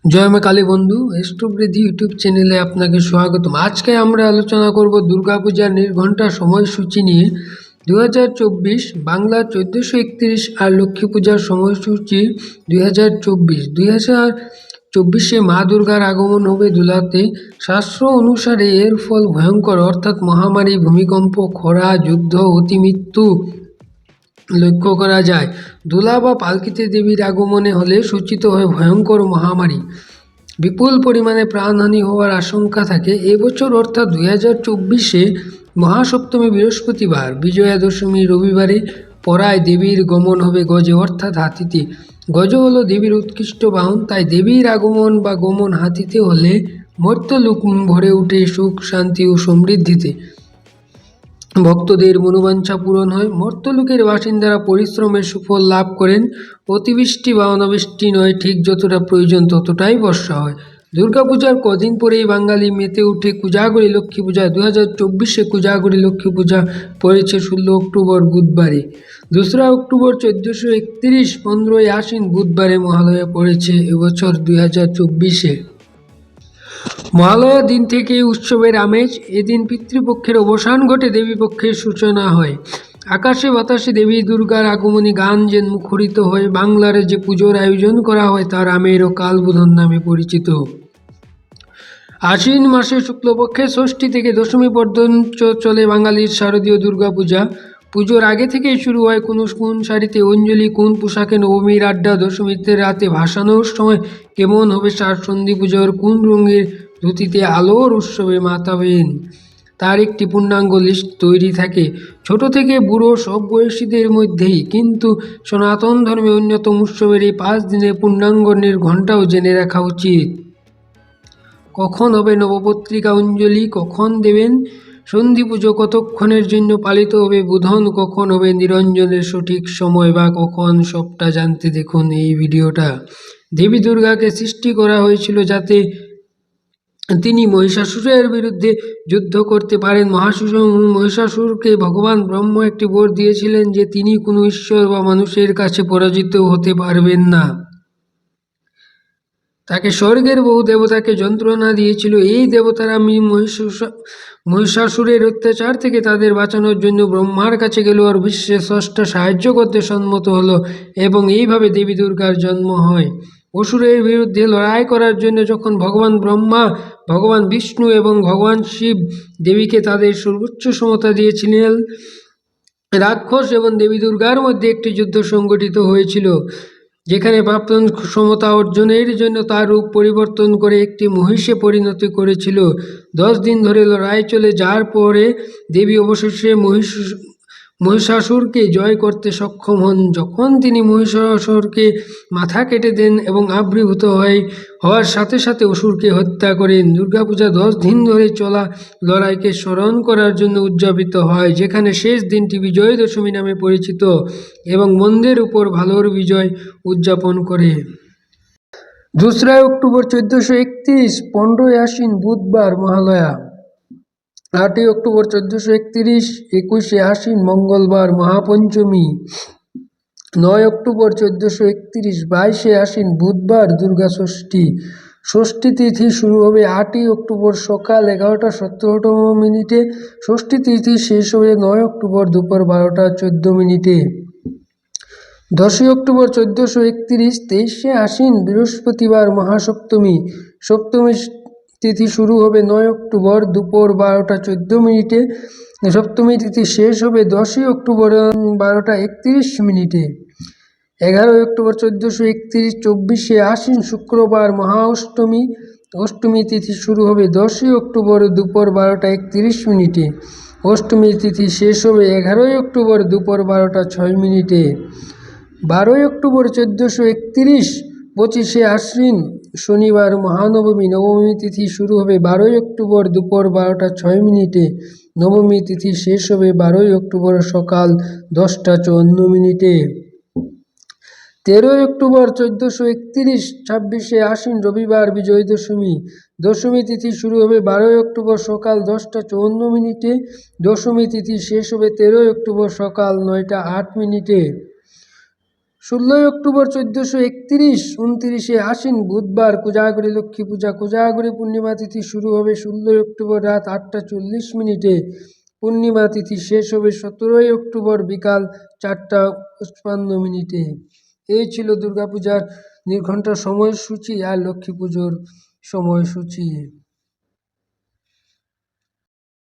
জয় মা কালী বন্ধু এষ্টবৃদ্ধি ইউটিউব চ্যানেলে আপনাকে স্বাগতম। আজকে আমরা আলোচনা করব দুর্গাপূজার নির্ঘণ্টা সময়সূচি নিয়ে। 2024 বাংলা 1431 আর লক্ষ্মী পূজার সময়সূচি 2024 মা দুর্গার আগমন হবে দুলাতে। শাস্ত্র অনুসারে এর ফল ভয়ঙ্কর, অর্থাৎ মহামারী, ভূমিকম্প, খরা, যুদ্ধ, অতিমৃত্যু লক্ষ্য করা যায়। দোলা বা পালকিতে দেবীর আগমনে হলে সূচিত হয় ভয়ঙ্কর মহামারী। বিপুল পরিমাণে প্রাণহানি হওয়ার আশঙ্কা থাকে। এবছর অর্থাৎ 2024 মহাসপ্তমী বৃহস্পতিবার, বিজয়া দশমী রবিবারে পড়ায় দেবীর গমন হবে গজে, অর্থাৎ হাতিতে। গজ হলো দেবীর উৎকৃষ্ট বাহন, তাই দেবীর আগমন বা গমন হাতিতে হলে মর্ত্যলোক ভরে উঠে সুখ, শান্তি ও সমৃদ্ধিতে। ভক্তদের মনোবাঞ্ছা পূরণ হয়। মর্ত্যলোকের বাসিন্দারা পরিশ্রমের সুফল লাভ করেন। অতিবৃষ্টি বা অনাবৃষ্টি নয়, ঠিক যতটা প্রয়োজন ততটাই বর্ষা হয়। দুর্গাপূজার কদিন পরেই বাঙালি মেতে উঠে কুজাগরী লক্ষ্মী পূজা। 2024 কুজাগরী লক্ষ্মী পূজা পড়েছে 16 অক্টোবর বুধবারে। 2রা অক্টোবর 1431, 15ই আশ্বিন বুধবারে মহালয়া পড়েছে এবছর 2024। মহালয়ার দিন থেকে উৎসবের আমেজ। এদিন পিতৃপক্ষের অবসান ঘটে, দেবীপক্ষের সূচনা হয়। আকাশে বাতাসে দেবী দুর্গার আগমনী গান যেন মুখরিত হয়। বাংলার যে পুজোর আয়োজন করা হয় তার আমের ও কালবোধন নামে পরিচিত। আশ্বিন মাসে শুক্লপক্ষের ষষ্ঠী থেকে দশমী পর্যন্ত চলে বাঙালির শারদীয় দুর্গাপূজা। পুজোর আগে থেকেই শুরু হয় কোন শাড়িতে অঞ্জলি, কোন পোশাকে নবমীর আড্ডা, দশমীতে রাতে ভাসানোর সময় কেমন হবে সার, সন্ধি পুজোর কোন রঙের ধুতিতে আলোর উৎসবে মাতাবেন তার একটি পূর্ণাঙ্গ লিস্ট তৈরি থাকে ছোট থেকে বুড়ো সব বয়সীদের মধ্যেই। কিন্তু সনাতন ধর্মে অন্যতম উৎসবের এই 5 দিনের পূর্ণাঙ্গ ঘণ্টাও জেনে রাখা উচিত। কখন হবে নবপত্রিকা অঞ্জলি, কখন দেবেন সন্ধি পুজো, কতক্ষণের জন্য পালিত হবে বোধন, কখন হবে নিরঞ্জনের সঠিক সময় বা কখন, সবটা জানতে দেখুন এই ভিডিওটা। দেবী দুর্গাকে সৃষ্টি করা হয়েছিল যাতে তিনি মহিষাসুরের বিরুদ্ধে যুদ্ধ করতে পারেন। মহিষাসুরকে ভগবান ব্রহ্ম একটি বর দিয়েছিলেন যে তিনি কোনো ঈশ্বর বা মানুষের কাছে পরাজিত হতে পারবেন না। তাকে স্বর্গের বহু দেবতাকে যন্ত্রণা দিয়েছিল। এই দেবতারা মহিষাসুরের অত্যাচার থেকে তাদের বাঁচানোর জন্য ব্রহ্মার কাছে গেল আর বিশ্বের স্রষ্টা সাহায্য করতে সম্মত হলো এবং এইভাবে দেবী দুর্গার জন্ম হয়। অসুরের বিরুদ্ধে লড়াই করার জন্য যখন ভগবান ব্রহ্মা, ভগবান বিষ্ণু এবং ভগবান শিব দেবীকে তাদের সর্বোচ্চ ক্ষমতা দিয়েছিলেন, রাক্ষস এবং দেবী দুর্গার মধ্যে একটি যুদ্ধ সংগঠিত হয়েছিল যেখানে প্রাপ্তন ক্ষমতা অর্জনের জন্য তার রূপ পরিবর্তন করে একটি মহিষে পরিণত করেছিল। 10 দিন ধরে লড়াই চলে যার পরে দেবী অবশেষে মহিষাসুরকে জয় করতে সক্ষম হন। যখন তিনি মহিষাসুরকে মাথা কেটে দেন এবং আবির্ভূত হওয়ার সাথে সাথে অসুরকে হত্যা করেন। দুর্গাপূজা 10 দিন ধরে চলা লড়াইকে স্মরণ করার জন্য উদযাপিত হয়, যেখানে শেষ দিনটি বিজয় দশমী নামে পরিচিত এবং মন্দের উপর ভালোর বিজয় উদযাপন করে। 2রা অক্টোবর 1431, 15ই আশ্বিন বুধবার মহালয়া। 8ই অক্টোবর 1431, 21শে আশ্বিন মঙ্গলবার মহাপঞ্চমী। 9 অক্টোবর 1431, 22শে আশ্বিন বুধবার দুর্গা ষষ্ঠী। ষষ্ঠী তিথি শুরু হবে 8ই অক্টোবর সকাল 11টা 17 ষষ্ঠী তিথি শেষ হবে 9 অক্টোবর দুপুর 12টা 14। 10ই অক্টোবর 1431, 23শে আশ্বিন বৃহস্পতিবার মহাসপ্তমী। সপ্তমী তিথি শুরু হবে 9 অক্টোবর দুপুর 12টা 14। সপ্তমী তিথি শেষ হবে 10ই অক্টোবর 12টা 31। 11ই অক্টোবর 1431, 24শে আশ্বিন শুক্রবার মহা অষ্টমী। অষ্টমী তিথি শুরু হবে 10ই অক্টোবর দুপুর 12টা 31। অষ্টমী তিথি শেষ হবে 11ই অক্টোবর দুপুর 12টা 6। 12ই অক্টোবর 1431, 25শে আশ্বিন শনিবার মহানবমী। নবমী তিথি শুরু হবে 12ই অক্টোবর দুপুর 12টা 6। নবমী তিথি শেষ হবে 12ই অক্টোবর সকাল 10টা 54। 13ই অক্টোবর 1431, 26শে আশ্বিন রবিবার বিজয় দশমী। দশমী তিথি শুরু হবে 12ই অক্টোবর সকাল 10টা 54। দশমী তিথি শেষ হবে 13ই অক্টোবর সকাল 9টা 8। ষোলোই অক্টোবর 1431, 29শে আশ্বিন বুধবার, কোজাগরী লক্ষ্মী পূজা। কোজাগরী পূর্ণিমা তিথি শুরু হবে 16ই অক্টোবর রাত 8টা 40 মিনিটে। পূর্ণিমা তিথি শেষ হবে 17ই অক্টোবর বিকাল 4টা 55 মিনিটে। এই ছিল দুর্গাপূজার নির্ঘণ্ট সময়সূচি আর লক্ষ্মী পুজোর সময়সূচি।